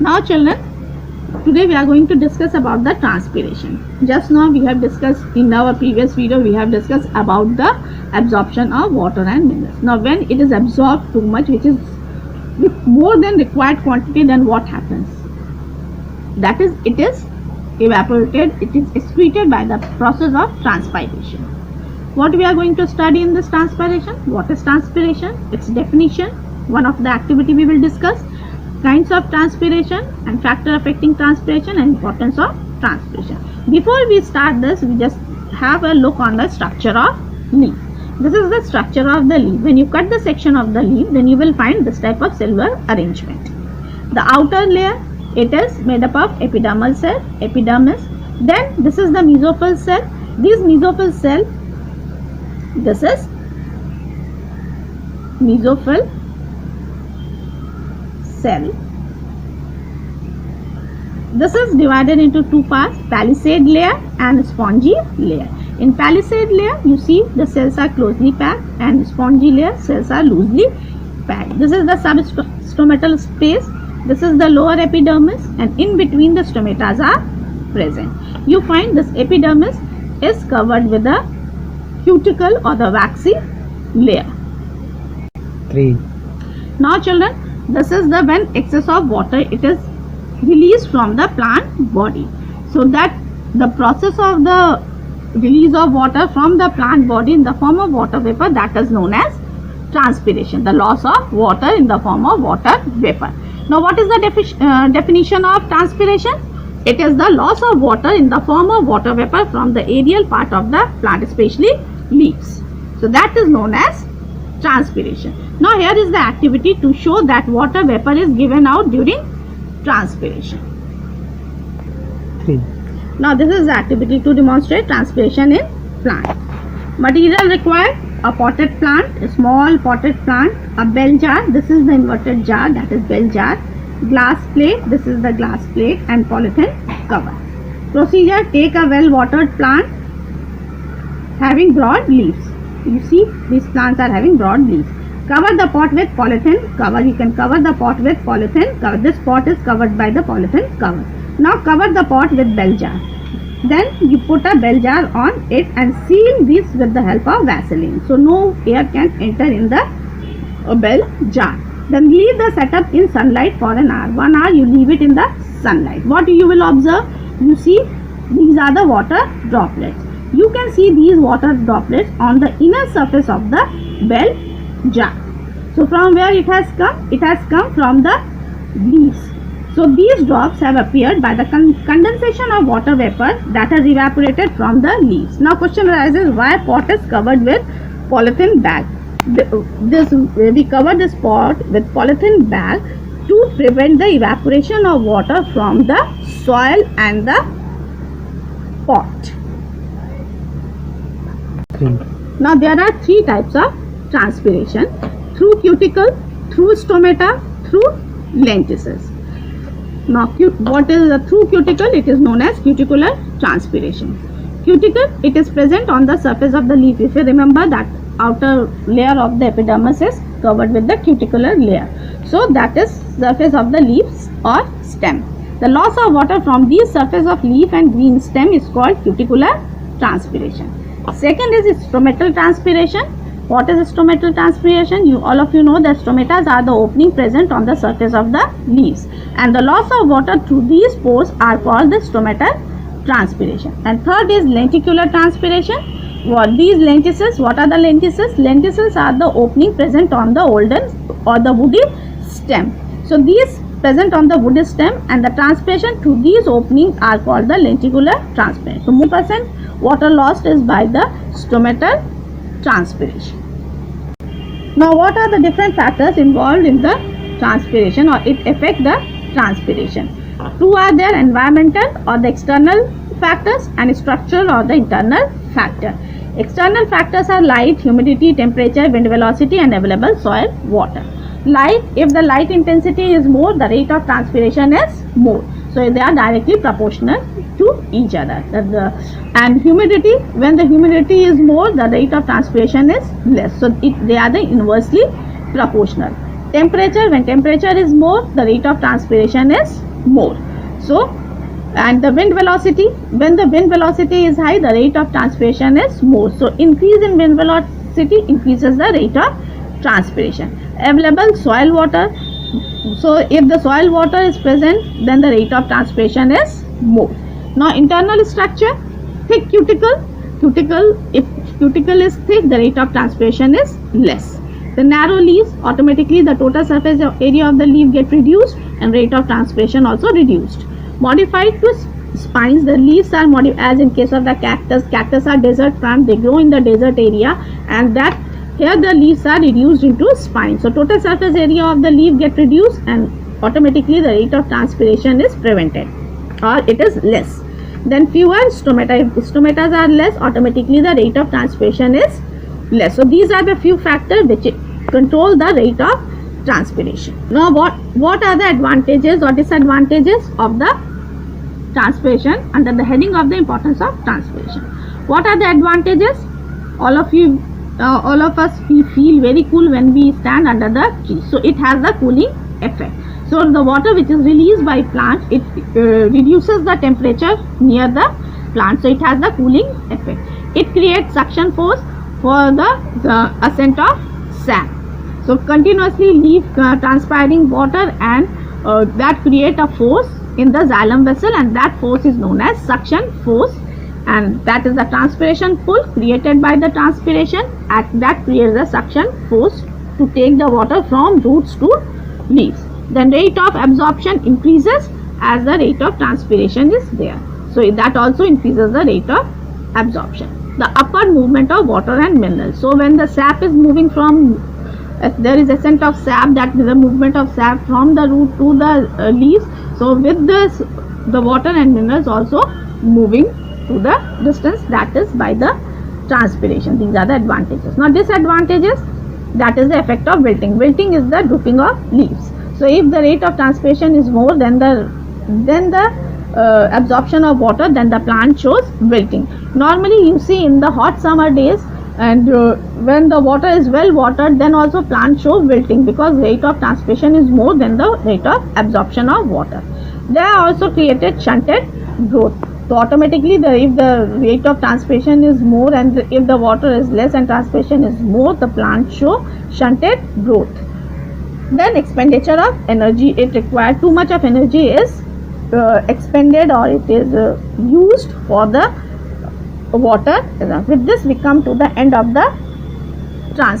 Now children, today we are going to discuss about the transpiration. Just now we have discussed in our previous video, we have discussed about the absorption of water and minerals. Now when it is absorbed too much, which is with more than required quantity, then what happens? That is, it is evaporated, it is excreted by the process of transpiration. What we are going to study in this transpiration? What is transpiration? Its definition, one of the activity we will discuss, kinds of transpiration and factor affecting transpiration and importance of transpiration. Before we start this, we just have a look on the structure of leaf. This is the structure of the leaf. When you cut the section of the leaf, then you will find this type of cellular arrangement. The outer layer, it is made up of epidermal cell, epidermis. Then this is the mesophyll cell. This mesophyll cell, this is mesophyll cell. This is divided into two parts, palisade layer and spongy layer. In palisade layer, you see the cells are closely packed, and spongy layer cells are loosely packed. This is the substomatal space. This is the lower epidermis, and in between the stomatas are present. You find this epidermis is covered with a cuticle or the waxy layer. 3. Now children, this is the when excess of water it is released from the plant body. So that the process of the release of water from the plant body in the form of water vapor, that is known as transpiration. The loss of water in the form of water vapor. Now what is the definition of transpiration? It is the loss of water in the form of water vapor from the aerial part of the plant, especially leaves. So that is known as transpiration. Now here is the activity to show that water vapor is given out during transpiration. 3. Now this is the activity to demonstrate transpiration in plant. Material required: a potted plant, a small potted plant, a bell jar, this is the inverted jar, that is bell jar, glass plate, this is the glass plate, and polythene cover. Procedure: take a well watered plant having broad leaves. You see these plants are having broad leaves. Cover the pot with polythene cover. You can cover the pot with polythene cover. This pot is covered by the polythene cover. Now cover the pot with bell jar. Then you put a bell jar on it and seal this with the help of Vaseline. So no air can enter in the bell jar. Then leave the setup in sunlight for an hour. 1 hour you leave it in the sunlight. What you will observe? You see these are the water droplets. You can see these water droplets on the inner surface of the bell jar. So from where it has come? It has come from the leaves. So these drops have appeared by the condensation of water vapor that has evaporated from the leaves. Now question arises, why pot is covered with polythene bag? We cover this pot with polythene bag to prevent the evaporation of water from the soil and the pot. 3. Now there are three types of transpiration: through cuticle, through stomata, through lenticels. Now what is the through cuticle? It is known as cuticular transpiration. Cuticle, it is present on the surface of the leaf. If you remember, that outer layer of the epidermis is covered with the cuticular layer. So that is surface of the leaves or stem. The loss of water from the surface of leaf and green stem is called cuticular transpiration. Second is stomatal transpiration. What is stomatal transpiration? All of you know that stomatas are the opening present on the surface of the leaves, and the loss of water through these pores are called the stomatal transpiration. And third is lenticular transpiration. What these lenticels? What are the lenticels? Lenticels are the opening present on the olden or the woody stem. So these present on the woody stem, and the transpiration through these openings are called the lenticular transpiration. So more percent water lost is by the stomatal transpiration. Now what are the different factors involved in the transpiration, or it affect the transpiration? Two are there: environmental or the external factors, and structural or the internal factor. External factors are light, humidity, temperature, wind velocity, and available soil water. Light, if the light intensity is more, the rate of transpiration is more. So they are directly proportional to each other. And humidity, when the humidity is more, the rate of transpiration is less. So they are the inversely proportional. Temperature, when temperature is more, the rate of transpiration is more. So, and the wind velocity, when the wind velocity is high, the rate of transpiration is more. So, increase in wind velocity increases the rate of transpiration. Available soil water. So, if the soil water is present, then the rate of transpiration is more. Now, internal structure, thick cuticle. If cuticle is thick, the rate of transpiration is less. The narrow leaves, automatically the total surface area of the leaf get reduced and rate of transpiration also reduced. Modified to spines, the leaves are modified, as in case of the cactus. Cactus are desert plant, they grow in the desert area, and that here the leaves are reduced into spines. So total surface area of the leaf get reduced and automatically the rate of transpiration is prevented, or it is less. Then fewer stomata. If stomatas are less, automatically the rate of transpiration is less. So these are the few factors which control the rate of transpiration. Now what are the advantages or disadvantages of the transpiration under the heading of the importance of transpiration? What are the advantages? All of us, we feel very cool when we stand under the tree. So it has the cooling effect. So the water which is released by plant, it reduces the temperature near the plant. So it has the cooling effect. It creates suction force for the ascent of sap. So continuously leave transpiring water, and that create a force in the xylem vessel, and that force is known as suction force, and that is the transpiration pull created by the transpiration, and that creates the suction force to take the water from roots to leaves. Then rate of absorption increases as the rate of transpiration is there. So that also increases the rate of absorption. The upward movement of water and minerals. So when the sap is moving from, there is ascent of sap, that is the movement of sap from the root to the leaves. So with this, the water and minerals also moving to the distance, that is by the transpiration. These are the advantages. Now disadvantages, that is the effect of wilting. Wilting is the drooping of leaves. So if the rate of transpiration is more than the absorption of water, then the plant shows wilting. Normally you see in the hot summer days, and when the water is well watered, then also plants show wilting, because rate of transpiration is more than the rate of absorption of water. They are also created shunted growth. So automatically if the rate of transpiration is more and if the water is less and transpiration is more, the plant show shunted growth. Then expenditure of energy, it required too much of energy is expended, or it is used for the water. With this we come to the end of the transpiration.